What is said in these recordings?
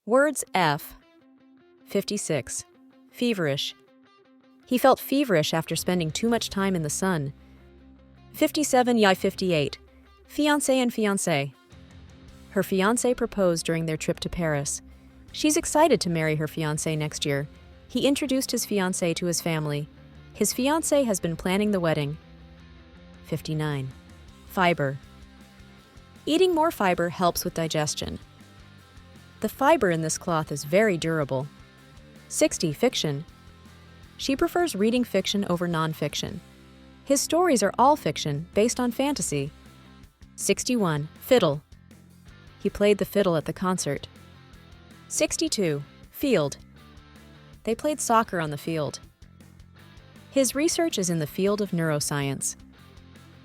Words F. 56. Feverish. He felt feverish after spending too much time in the sun. 57. 58. Fiancé and fiancée. Her fiancé proposed during their trip to Paris. She's excited to marry her fiancé next year. He introduced his fiancée to his family. His fiancée has been planning the wedding. 59. Fiber. Eating more fiber helps with digestion. The fiber in this cloth is very durable. 60. Fiction. She prefers reading fiction over nonfiction. His stories are all fiction, based on fantasy. 61. Fiddle. He played the fiddle at the concert. 62. Field. They played soccer on the field. His research is in the field of neuroscience.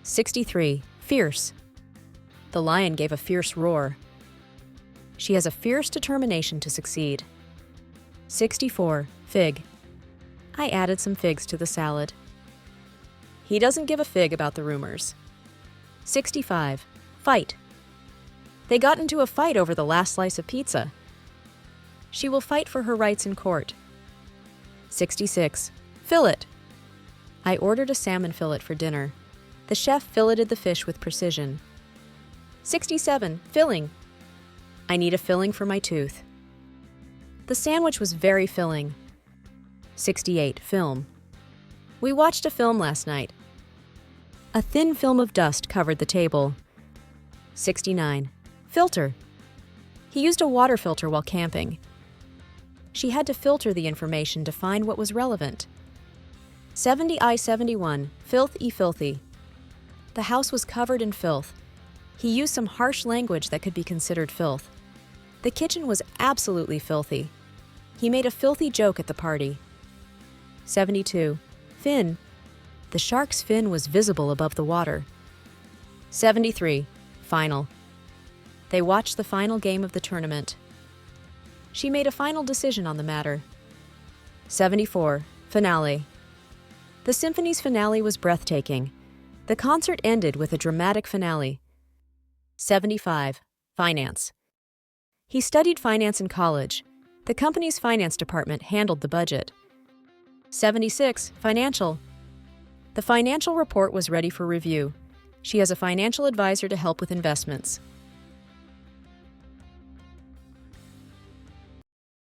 63. Fierce. The lion gave a fierce roar. She has a fierce determination to succeed. 64. Fig. I added some figs to the salad. He doesn't give a fig about the rumors. 65. Fight. They got into a fight over the last slice of pizza. She will fight for her rights in court. 66. Fillet. I ordered a salmon fillet for dinner. The chef filleted the fish with precision. 67. Filling. I need a filling for my tooth. The sandwich was very filling. 68. Film. We watched a film last night. A thin film of dust covered the table. 69. Filter. He used a water filter while camping. She had to filter the information to find what was relevant. 70. 71. Filthy. The house was covered in filth. He used some harsh language that could be considered filth. The kitchen was absolutely filthy. He made a filthy joke at the party. 72. Fin. The shark's fin was visible above the water. 73. Final. They watched the final game of the tournament. She made a final decision on the matter. 74. Finale. The symphony's finale was breathtaking. The concert ended with a dramatic finale. 75. Finance. He studied finance in college. The company's finance department handled the budget. 76. Financial. The financial report was ready for review. She has a financial advisor to help with investments.